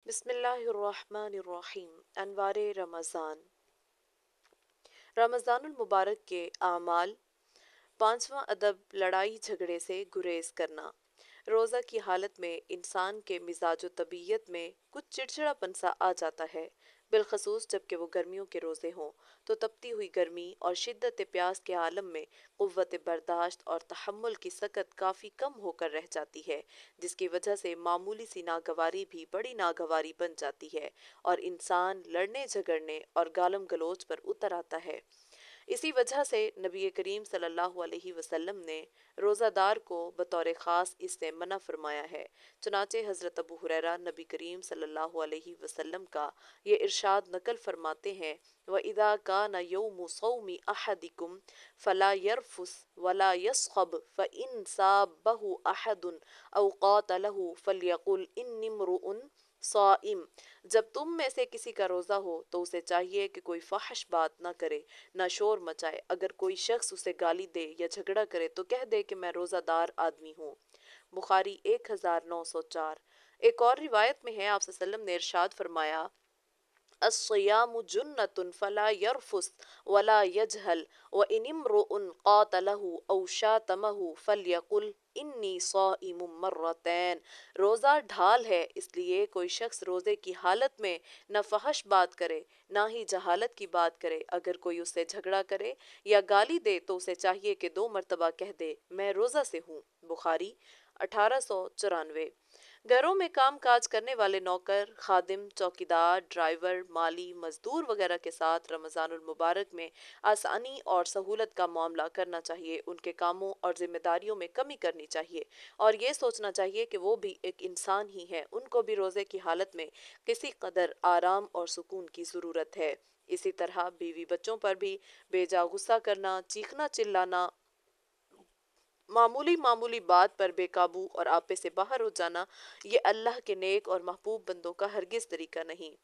بسم اللہ الرحمن الرحیم۔ انوار رمضان۔ رمضان المبارک کے اعمال: پانچواں ادب لڑائی جھگڑے سے گریز کرنا۔ روزہ کی حالت میں انسان کے مزاج و طبیعت میں کچھ چڑچڑا پن سا آ جاتا ہے، بالخصوص جب کہ وہ گرمیوں کے روزے ہوں تو تپتی ہوئی گرمی اور شدت پیاس کے عالم میں قوت برداشت اور تحمل کی سکت کافی کم ہو کر رہ جاتی ہے، جس کی وجہ سے معمولی سی ناگواری بھی بڑی ناگواری بن جاتی ہے اور انسان لڑنے جھگڑنے اور گالم گلوچ پر اتر آتا ہے۔ اسی وجہ سے نبی کریم صلی اللہ علیہ وسلم نے روزہ دار کو بطور خاص اس سے منع فرمایا ہے۔ چنانچہ حضرت ابو ہریرہ نبی کریم صلی اللہ علیہ وسلم کا یہ ارشاد نقل فرماتے ہیں: وَإِذَا كَانَ يَوْمُ صَوْمِ أَحَدِكُمْ فَلَا يَرْفُثْ وَلَا يَصْخَبْ فَإِنْ سَابَّهُ أَحَدٌ أَوْ قَاتَلَهُ فَلْيَقُلْ إِنِّي امْرُؤٌ صائم۔ جب تم میں سے کسی کا روزہ ہو تو اسے چاہیے کہ کوئی فحش بات نہ کرے، نہ شور مچائے۔ اگر کوئی شخص اسے گالی دے یا جھگڑا کرے تو کہہ دے کہ میں روزہ دار آدمی ہوں۔ بخاری 1904۔ ایک اور روایت میں ہے، آپ صلی اللہ علیہ وسلم نے ارشاد فرمایا: الصیام جنۃ فلا یرفث ولا یجہل وان امرؤ قاتلہ او شاتمہ فلیقل انی صائم مرتین۔ روزہ ڈھال ہے، اس لیے کوئی شخص روزے کی حالت میں نہ فحش بات کرے نہ ہی جہالت کی بات کرے۔ اگر کوئی اس سے جھگڑا کرے یا گالی دے تو اسے چاہیے کہ 2 مرتبہ کہہ دے میں روزہ سے ہوں۔ بخاری 1894۔ گھروں میں کام کاج کرنے والے نوکر، خادم، چوکیدار، ڈرائیور، مالی، مزدور وغیرہ کے ساتھ رمضان المبارک میں آسانی اور سہولت کا معاملہ کرنا چاہیے، ان کے کاموں اور ذمہ داریوں میں کمی کرنی چاہیے اور یہ سوچنا چاہیے کہ وہ بھی ایک انسان ہی ہے، ان کو بھی روزے کی حالت میں کسی قدر آرام اور سکون کی ضرورت ہے۔ اسی طرح بیوی بچوں پر بھی بے جا غصہ کرنا، چیخنا چلانا، معمولی بات پر بے قابو اور آپے سے باہر ہو جانا، یہ اللہ کے نیک اور محبوب بندوں کا ہرگز طریقہ نہیں۔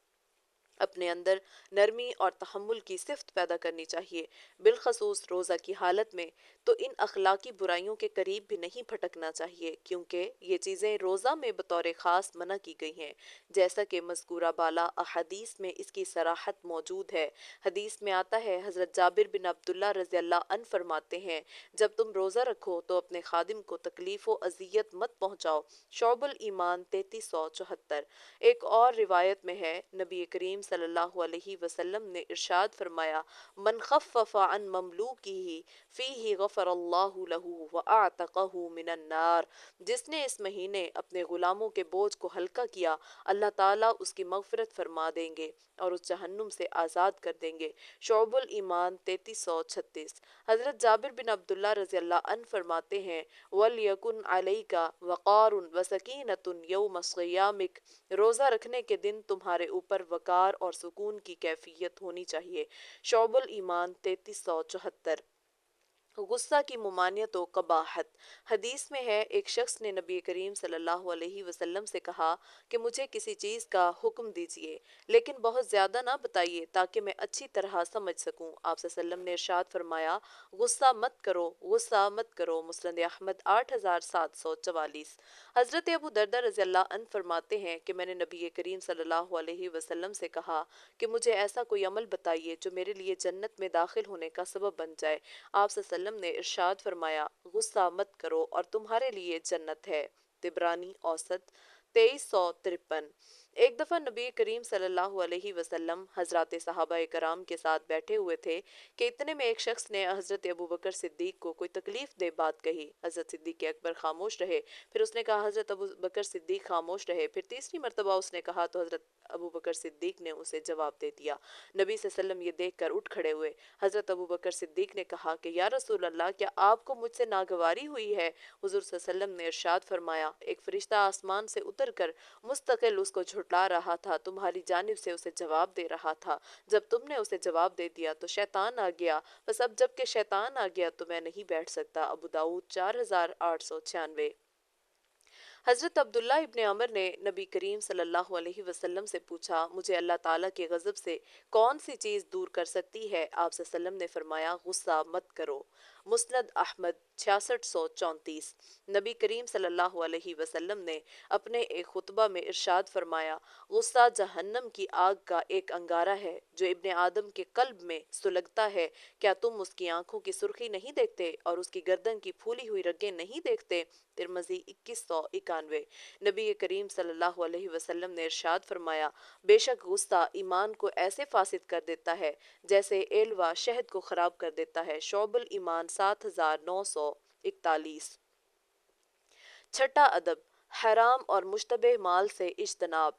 اپنے اندر نرمی اور تحمل کی صفت پیدا کرنی چاہیے، بالخصوص روزہ کی حالت میں تو ان اخلاقی برائیوں کے قریب بھی نہیں پھٹکنا چاہیے، کیونکہ یہ چیزیں روزہ میں بطور خاص منع کی گئی ہیں، جیسا کہ مذکورہ بالا احادیث میں اس کی صراحت موجود ہے۔ حدیث میں آتا ہے، حضرت جابر بن عبداللہ رضی اللہ عنہ فرماتے ہیں: جب تم روزہ رکھو تو اپنے خادم کو تکلیف و اذیت مت پہنچاؤ۔ شعب الایمان 3374۔ ایک اور روایت میں ہے، نبی کریم صلی اللہ علیہ وسلم نے ارشاد فرمایا: من خفف عن مملوکہ فیہ غفر اللہ لہ واعتقہ من النار۔ جس نے اس مہینے اپنے غلاموں کے بوجھ کو ہلکا کیا، اللہ تعالیٰ اس کی مغفرت فرما دیں گے اور اس جہنم سے آزاد کر دیں گے۔ شعب الایمان 3336۔ حضرت جابر بن عبداللہ رضی اللہ عنہ فرماتے ہیں: وَلْيَكُنْ عَلَيْكَ وَقَارٌ وَسَكِینَةٌ يَوْمَ صِيَامِكَ۔ روزہ رکھنے کے دن تمہارے اوپر وقار اور سکون کی کیفیت ہونی چاہیے۔ شعب الایمان 3374۔ غصہ کی ممانعت و قباحت۔ حدیث میں ہے، ایک شخص نے نبی کریم صلی اللہ علیہ وسلم سے کہا کہ مجھے کسی چیز کا حکم دیجیے، لیکن بہت زیادہ نہ بتائیے تاکہ میں اچھی طرح سمجھ سکوں۔ آپ صلی اللہ علیہ وسلم نے ارشاد فرمایا: غصہ مت کرو، غصہ مت کرو۔ مسند احمد 8744۔ حضرت ابو دردہ رضی اللہ عنہ فرماتے ہیں کہ میں نے نبی کریم صلی اللہ علیہ وسلم سے کہا کہ مجھے ایسا کوئی عمل بتائیے جو میرے لیے جنت میں داخل ہونے کا سبب بن جائے۔ آپ صلی اللہ علیہ وسلم نے ارشاد فرمایا: غصہ مت کرو اور تمہارے لیے جنت ہے۔ طبرانی اوسط 2353۔ ایک دفعہ نبی کریم صلی اللہ علیہ وسلم حضرات صحابہ کرام کے ساتھ بیٹھے ہوئے تھے کہ اتنے میں ایک شخص نے حضرت ابوبکر صدیق کو کوئی تکلیف دہ بات کہی۔ حضرت صدیق اکبر خاموش رہے، پھر اس نے کہا حضرت ابوبکر صدیق خاموش رہے، پھر تیسری مرتبہ اس نے کہا تو حضرت ابوبکر صدیق نے اسے جواب دے دیا۔ نبی صلی اللہ علیہ وسلم یہ دیکھ کر اٹھ کھڑے ہوئے۔ حضرت ابوبکر صدیق نے کہا کہ یا رسول اللہ، کیا آپ کو مجھ سے ناگواری ہوئی ہے؟ حضور صلی اللہ علیہ وسلم نے ارشاد فرمایا: ایک فرشتہ آسمان سے اتر کر مستقل اس کو جھٹلا رہا تھا، تمہاری جانب سے اسے جواب دے رہا تھا۔ جب تم نے اسے جواب دے دیا تو شیطان آ گیا، بس اب جب کہ شیطان آ گیا تو میں نہیں بیٹھ سکتا۔ ابو داؤد 4896۔ حضرت عبداللہ ابن عمر نے نبی کریم صلی اللہ علیہ وسلم سے پوچھا: مجھے اللہ تعالیٰ کے غضب سے کون سی چیز دور کر سکتی ہے؟ آپ صلی اللہ علیہ وسلم نے فرمایا: غصہ مت کرو۔ مسند احمد 6634۔ نبی کریم صلی اللہ علیہ وسلم نے اپنے ایک خطبہ میں ارشاد فرمایا، غصہ جہنم کی آگ کا ایک انگارہ ہے جو ابن آدم کے قلب میں سلگتا ہے، کیا تم اس کی آنکھوں کی سرخی نہیں دیکھتے اور اس کی گردن کی پھولی ہوئی رگیں نہیں دیکھتے؟ ترمذی 2191۔ نبی کریم صلی اللہ علیہ وسلم نے ارشاد فرمایا، بے شک غصہ ایمان کو ایسے فاسد کر دیتا ہے جیسے ایلوا شہد کو خراب کر دیتا ہے۔ شعب الایمان 7941۔ چھٹا ادب، حرام اور مشتبہ مال سے اجتناب۔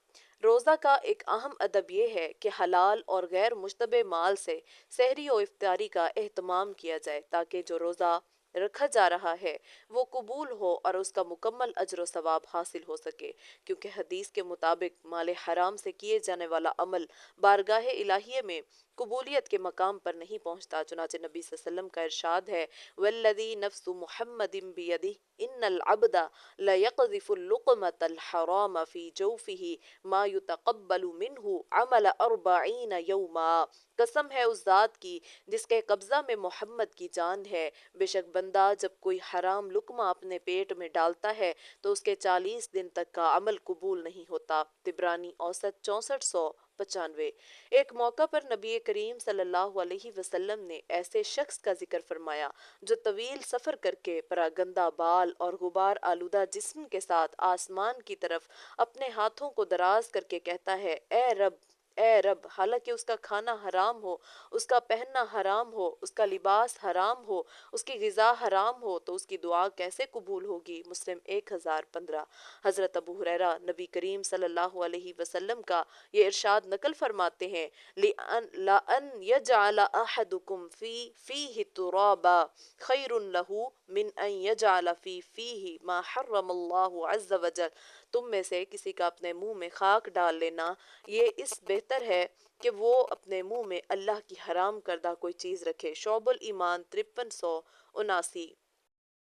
روزہ کا ایک اہم ادب یہ ہے کہ حلال اور غیر مشتبہ مال سے سحری و افطاری کا اہتمام کیا جائے تاکہ جو روزہ رکھا جا رہا ہے وہ قبول ہو اور اس کا مکمل اجر و ثواب حاصل ہو سکے، کیونکہ حدیث کے مطابق مال حرام سے کیے جانے والا عمل بارگاہ الہیہ میں قبولیت کے مقام پر نہیں پہنچتا۔ چنانچہ نبی صلی اللہ علیہ وسلم کا ارشاد ہے، والذی نفس محمد بیدہ ان العبد لیقذف اللقمة الحرام فی جوفہ ما یتقبل منہ عمل 40 یوما۔ قسم ہے اس ذات کی جس کے قبضہ میں محمد کی جان ہے، بے شک بندہ جب کوئی حرام لقمہ اپنے پیٹ میں ڈالتا ہے تو اس کے 40 دن تک کا عمل قبول نہیں ہوتا۔ طبرانی اوسط 6495۔ ایک موقع پر نبی کریم صلی اللہ علیہ وسلم نے ایسے شخص کا ذکر فرمایا جو طویل سفر کر کے پراگندہ بال اور غبار آلودہ جسم کے ساتھ آسمان کی طرف اپنے ہاتھوں کو دراز کر کے کہتا ہے، اے رب، اے رب، حالانکہ اس کا کھانا حرام ہو، اس کا پہننا حرام ہو، اس کا لباس حرام ہو، اس کی غذا حرام ہو، تو اس کی دعا کیسے قبول ہوگی؟ مسلم 1015۔ حضرت ابو ہریرہ نبی کریم صلی اللہ علیہ وسلم کا یہ ارشاد نقل فرماتے ہیں، لَأَنْ يَجْعَلَ أَحَدُكُمْ فِي فِيهِ تُرَابًا خَيْرٌ لَهُ مِنْ أَنْ يَجْعَلَ فِي فِيهِ مَا حَرَّمَ اللَّهُ عَزَّ وَجَلَّ۔ تم میں سے کسی کا اپنے منہ میں خاک ڈال لینا یہ اس بہتر ہے کہ وہ اپنے منہ میں اللہ کی حرام کردہ کوئی چیز رکھے۔ شعب الایمان 5379۔